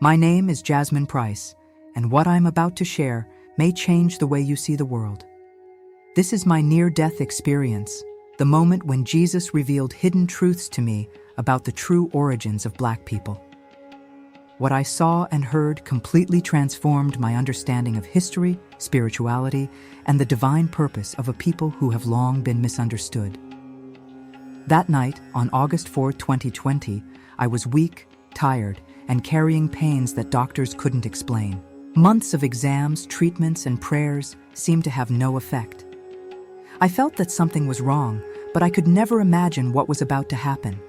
My name is Jasmine Price, and what I'm about to share may change the way you see the world. This is my near-death experience, the moment when Jesus revealed hidden truths to me about the true origins of Black people. What I saw and heard completely transformed my understanding of history, spirituality, and the divine purpose of a people who have long been misunderstood. That night, on August 4, 2020, I was weak, tired, and carrying pains that doctors couldn't explain. Months of exams, treatments, and prayers seemed to have no effect. I felt that something was wrong, but I could never imagine what was about to happen.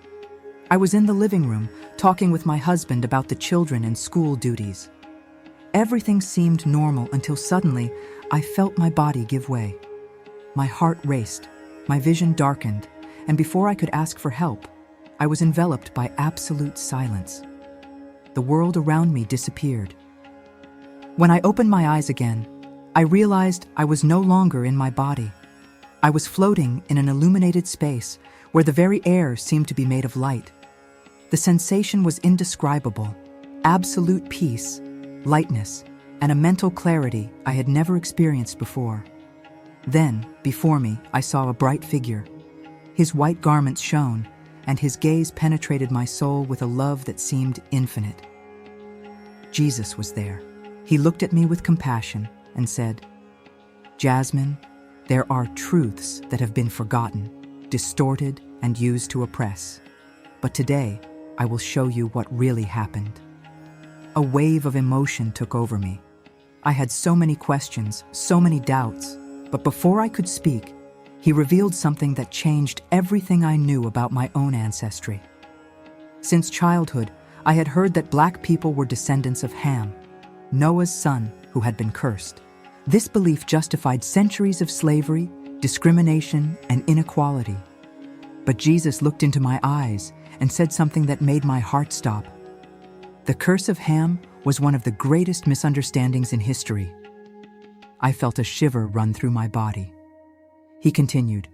I was in the living room, talking with my husband about the children and school duties. Everything seemed normal until suddenly I felt my body give way. My heart raced, my vision darkened, and before I could ask for help, I was enveloped by absolute silence. The world around me disappeared. When I opened my eyes again, I realized I was no longer in my body. I was floating in an illuminated space where the very air seemed to be made of light. The sensation was indescribable, absolute peace, lightness, and a mental clarity I had never experienced before. Then, before me, I saw a bright figure. His white garments shone, and his gaze penetrated my soul with a love that seemed infinite. Jesus was there. He looked at me with compassion and said, "Jasmine, there are truths that have been forgotten, distorted, and used to oppress. But today, I will show you what really happened." A wave of emotion took over me. I had so many questions, so many doubts, but before I could speak, he revealed something that changed everything I knew about my own ancestry. Since childhood, I had heard that Black people were descendants of Ham, Noah's son who had been cursed. This belief justified centuries of slavery, discrimination, and inequality. But Jesus looked into my eyes and said something that made my heart stop. The curse of Ham was one of the greatest misunderstandings in history. I felt a shiver run through my body. He continued,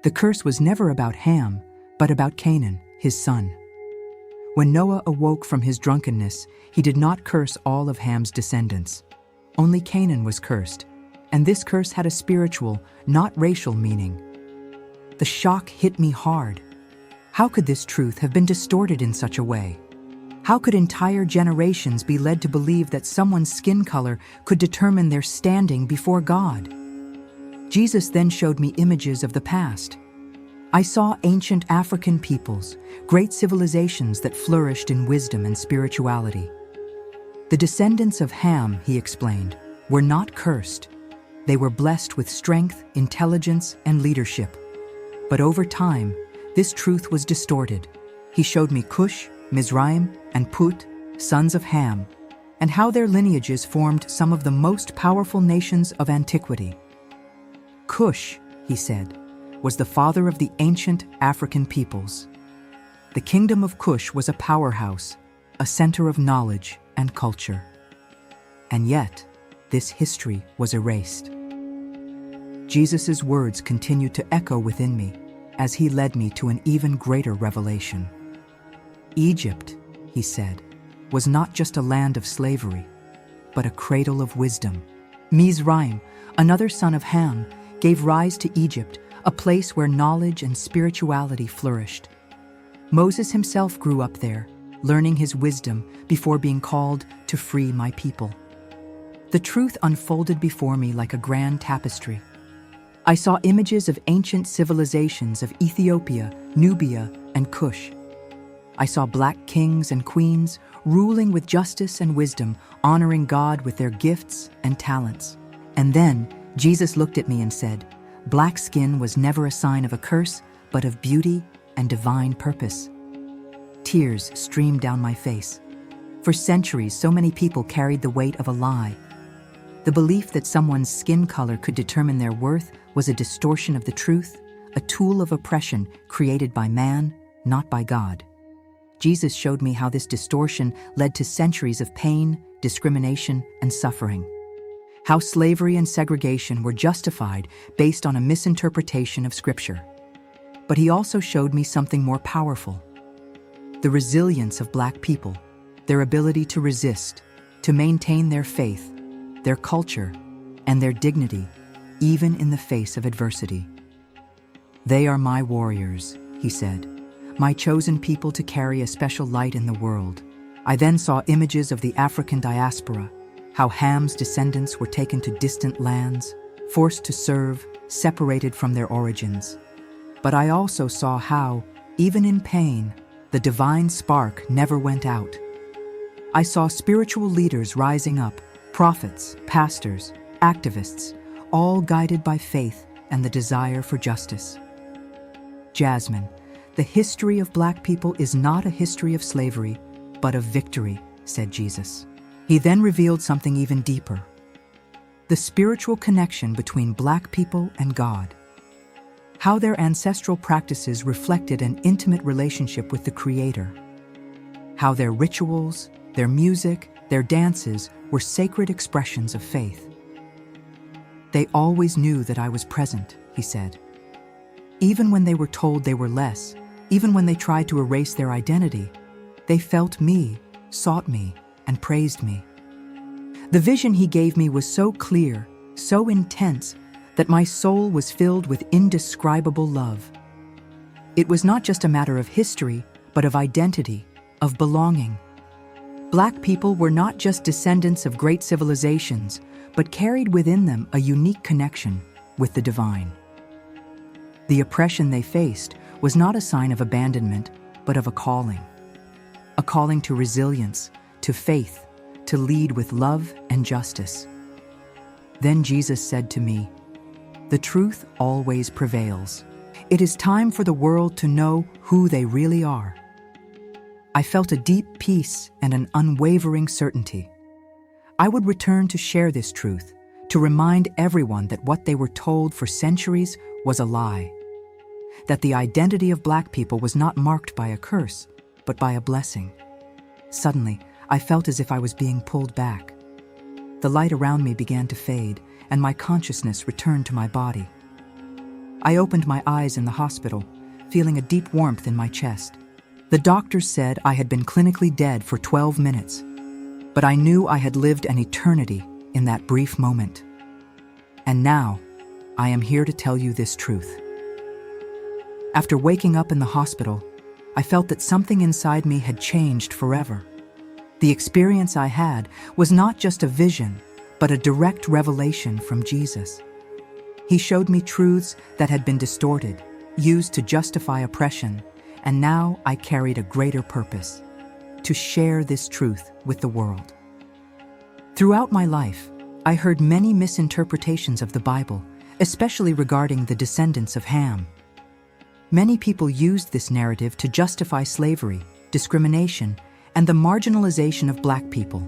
"The curse was never about Ham, but about Canaan, his son. When Noah awoke from his drunkenness, he did not curse all of Ham's descendants. Only Canaan was cursed, and this curse had a spiritual, not racial meaning." The shock hit me hard. How could this truth have been distorted in such a way? How could entire generations be led to believe that someone's skin color could determine their standing before God? Jesus then showed me images of the past. I saw ancient African peoples, great civilizations that flourished in wisdom and spirituality. The descendants of Ham, he explained, were not cursed. They were blessed with strength, intelligence, and leadership. But over time, this truth was distorted. He showed me Cush, Mizraim, and Put, sons of Ham, and how their lineages formed some of the most powerful nations of antiquity. Cush, he said, was the father of the ancient African peoples. The kingdom of Cush was a powerhouse, a center of knowledge and culture. And yet, this history was erased. Jesus' words continued to echo within me as he led me to an even greater revelation. Egypt, he said, was not just a land of slavery, but a cradle of wisdom. Mizraim, another son of Ham, gave rise to Egypt, a place where knowledge and spirituality flourished. Moses himself grew up there, learning his wisdom before being called to free my people. The truth unfolded before me like a grand tapestry. I saw images of ancient civilizations of Ethiopia, Nubia, and Cush. I saw Black kings and queens ruling with justice and wisdom, honoring God with their gifts and talents. And then, Jesus looked at me and said, "Black skin was never a sign of a curse, but of beauty and divine purpose." Tears streamed down my face. For centuries, so many people carried the weight of a lie. The belief that someone's skin color could determine their worth was a distortion of the truth, a tool of oppression created by man, not by God. Jesus showed me how this distortion led to centuries of pain, discrimination, and suffering. How slavery and segregation were justified based on a misinterpretation of Scripture. But he also showed me something more powerful: the resilience of Black people, their ability to resist, to maintain their faith, their culture, and their dignity, even in the face of adversity. "They are my warriors," he said, "my chosen people to carry a special light in the world." I then saw images of the African diaspora, how Ham's descendants were taken to distant lands, forced to serve, separated from their origins. But I also saw how, even in pain, the divine spark never went out. I saw spiritual leaders rising up, prophets, pastors, activists, all guided by faith and the desire for justice. "Jasmine, the history of Black people is not a history of slavery, but of victory," said Jesus. He then revealed something even deeper: the spiritual connection between Black people and God. How their ancestral practices reflected an intimate relationship with the Creator. How their rituals, their music, their dances were sacred expressions of faith. "They always knew that I was present," he said. "Even when they were told they were less, even when they tried to erase their identity, they felt me, sought me, and praised me." The vision he gave me was so clear, so intense, that my soul was filled with indescribable love. It was not just a matter of history, but of identity, of belonging. Black people were not just descendants of great civilizations, but carried within them a unique connection with the divine. The oppression they faced was not a sign of abandonment, but of a calling to resilience, to faith, to lead with love and justice. Then Jesus said to me, "The truth always prevails. It is time for the world to know who they really are." I felt a deep peace and an unwavering certainty. I would return to share this truth, to remind everyone that what they were told for centuries was a lie. That the identity of Black people was not marked by a curse, but by a blessing. Suddenly, I felt as if I was being pulled back. The light around me began to fade, and my consciousness returned to my body. I opened my eyes in the hospital, feeling a deep warmth in my chest. The doctors said I had been clinically dead for 12 minutes, but I knew I had lived an eternity in that brief moment. And now, I am here to tell you this truth. After waking up in the hospital, I felt that something inside me had changed forever. The experience I had was not just a vision, but a direct revelation from Jesus. He showed me truths that had been distorted, used to justify oppression, and now I carried a greater purpose: to share this truth with the world. Throughout my life, I heard many misinterpretations of the Bible, especially regarding the descendants of Ham. Many people used this narrative to justify slavery, discrimination, and the marginalization of Black people.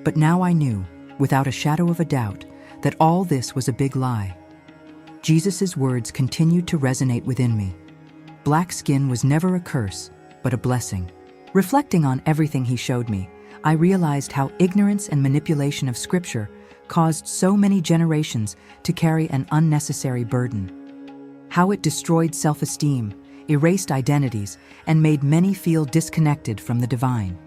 But now I knew, without a shadow of a doubt, that all this was a big lie. Jesus' words continued to resonate within me. Black skin was never a curse, but a blessing. Reflecting on everything he showed me, I realized how ignorance and manipulation of Scripture caused so many generations to carry an unnecessary burden. How it destroyed self-esteem, erased identities, and made many feel disconnected from the divine.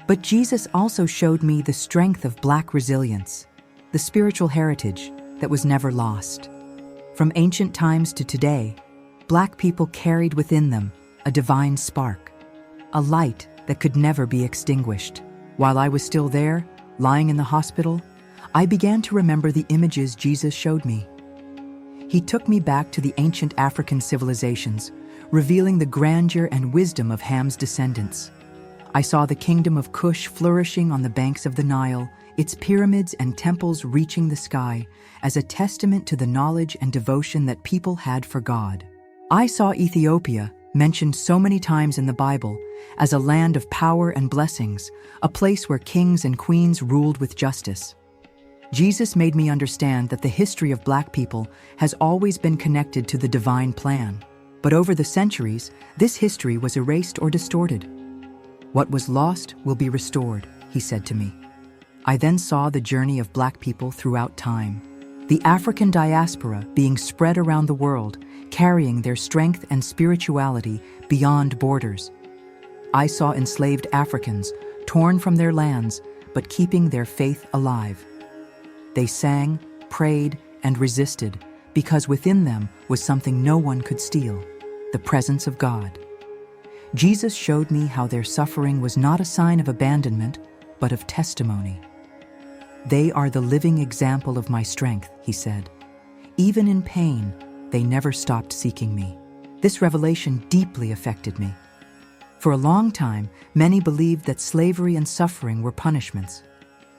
But Jesus also showed me the strength of Black resilience, the spiritual heritage that was never lost. From ancient times to today, Black people carried within them a divine spark, a light that could never be extinguished. While I was still there, lying in the hospital, I began to remember the images Jesus showed me. He took me back to the ancient African civilizations, revealing the grandeur and wisdom of Ham's descendants. I saw the kingdom of Cush flourishing on the banks of the Nile, its pyramids and temples reaching the sky, as a testament to the knowledge and devotion that people had for God. I saw Ethiopia, mentioned so many times in the Bible, as a land of power and blessings, a place where kings and queens ruled with justice. Jesus made me understand that the history of Black people has always been connected to the divine plan. But over the centuries, this history was erased or distorted. "What was lost will be restored," he said to me. I then saw the journey of Black people throughout time. The African diaspora being spread around the world, carrying their strength and spirituality beyond borders. I saw enslaved Africans torn from their lands, but keeping their faith alive. They sang, prayed, and resisted because within them was something no one could steal, the presence of God. Jesus showed me how their suffering was not a sign of abandonment, but of testimony. They are the living example of my strength, he said. Even in pain, they never stopped seeking me. This revelation deeply affected me. For a long time, many believed that slavery and suffering were punishments.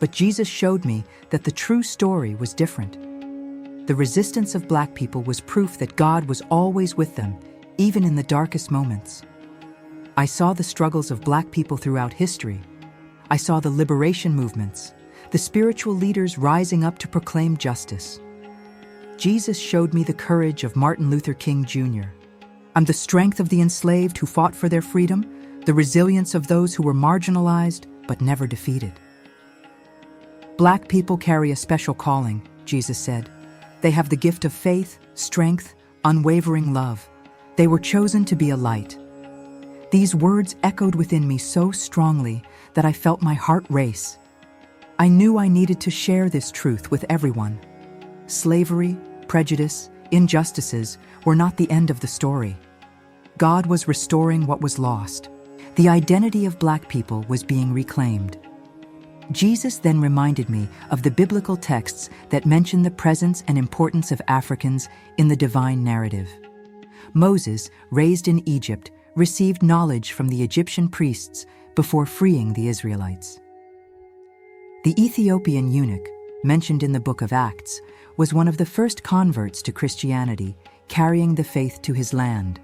But Jesus showed me that the true story was different. The resistance of Black people was proof that God was always with them, even in the darkest moments. I saw the struggles of Black people throughout history. I saw the liberation movements, the spiritual leaders rising up to proclaim justice. Jesus showed me the courage of Martin Luther King Jr. I'm the strength of the enslaved who fought for their freedom, the resilience of those who were marginalized but never defeated. Black people carry a special calling, Jesus said. They have the gift of faith, strength, unwavering love. They were chosen to be a light. These words echoed within me so strongly that I felt my heart race. I knew I needed to share this truth with everyone. Slavery, prejudice, injustices were not the end of the story. God was restoring what was lost. The identity of Black people was being reclaimed. Jesus then reminded me of the biblical texts that mention the presence and importance of Africans in the divine narrative. Moses, raised in Egypt, received knowledge from the Egyptian priests before freeing the Israelites. The Ethiopian eunuch, mentioned in the book of Acts, was one of the first converts to Christianity, carrying the faith to his land.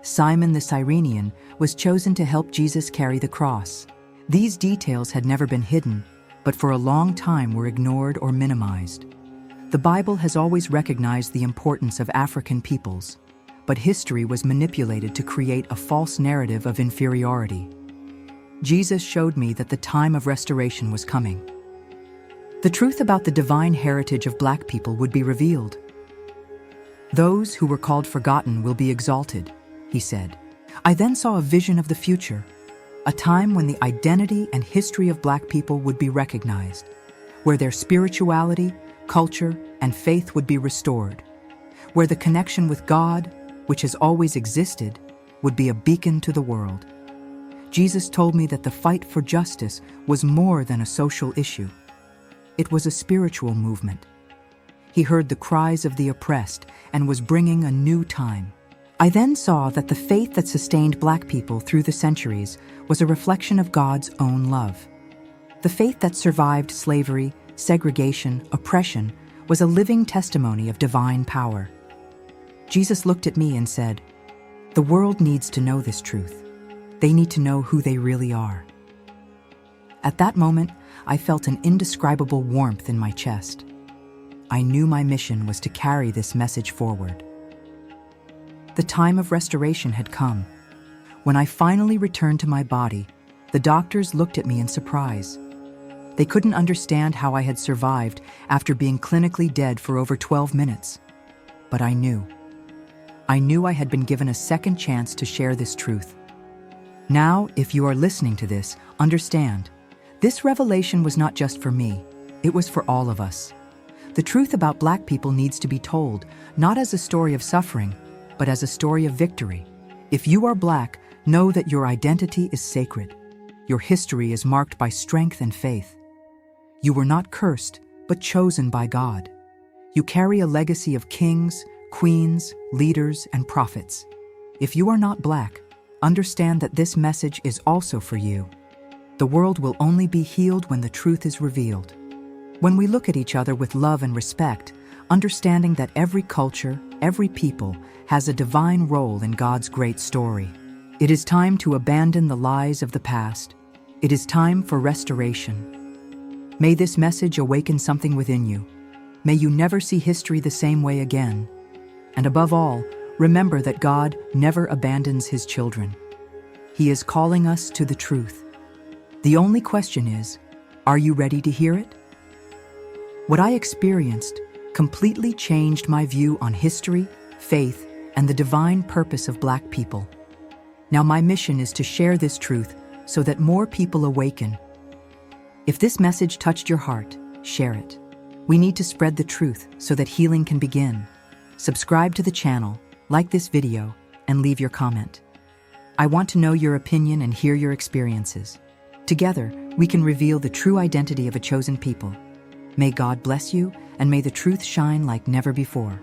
Simon the Cyrenian was chosen to help Jesus carry the cross. These details had never been hidden, but for a long time were ignored or minimized. The Bible has always recognized the importance of African peoples, but history was manipulated to create a false narrative of inferiority. Jesus showed me that the time of restoration was coming. The truth about the divine heritage of Black people would be revealed. Those who were called forgotten will be exalted, he said. I then saw a vision of the future, a time when the identity and history of Black people would be recognized, where their spirituality, culture, and faith would be restored, where the connection with God, which has always existed, would be a beacon to the world. Jesus told me that the fight for justice was more than a social issue. It was a spiritual movement. He heard the cries of the oppressed and was bringing a new time. I then saw that the faith that sustained Black people through the centuries was a reflection of God's own love. The faith that survived slavery, segregation, oppression was a living testimony of divine power. Jesus looked at me and said, "The world needs to know this truth. They need to know who they really are." At that moment, I felt an indescribable warmth in my chest. I knew my mission was to carry this message forward. The time of restoration had come. When I finally returned to my body, the doctors looked at me in surprise. They couldn't understand how I had survived after being clinically dead for over 12 minutes. But I knew. I knew I had been given a second chance to share this truth. Now, if you are listening to this, understand, this revelation was not just for me, it was for all of us. The truth about Black people needs to be told, not as a story of suffering, but as a story of victory. If you are Black, know that your identity is sacred. Your history is marked by strength and faith. You were not cursed, but chosen by God. You carry a legacy of kings, queens, leaders, and prophets. If you are not Black, understand that this message is also for you. The world will only be healed when the truth is revealed. When we look at each other with love and respect, understanding that every culture, every people, has a divine role in God's great story. It is time to abandon the lies of the past. It is time for restoration. May this message awaken something within you. May you never see history the same way again. And above all, remember that God never abandons His children. He is calling us to the truth. The only question is, are you ready to hear it? What I experienced completely changed my view on history, faith, and the divine purpose of Black people. Now my mission is to share this truth so that more people awaken. If this message touched your heart, share it. We need to spread the truth so that healing can begin. Subscribe to the channel, like this video, and leave your comment. I want to know your opinion and hear your experiences. Together, we can reveal the true identity of a chosen people. May God bless you, and may the truth shine like never before.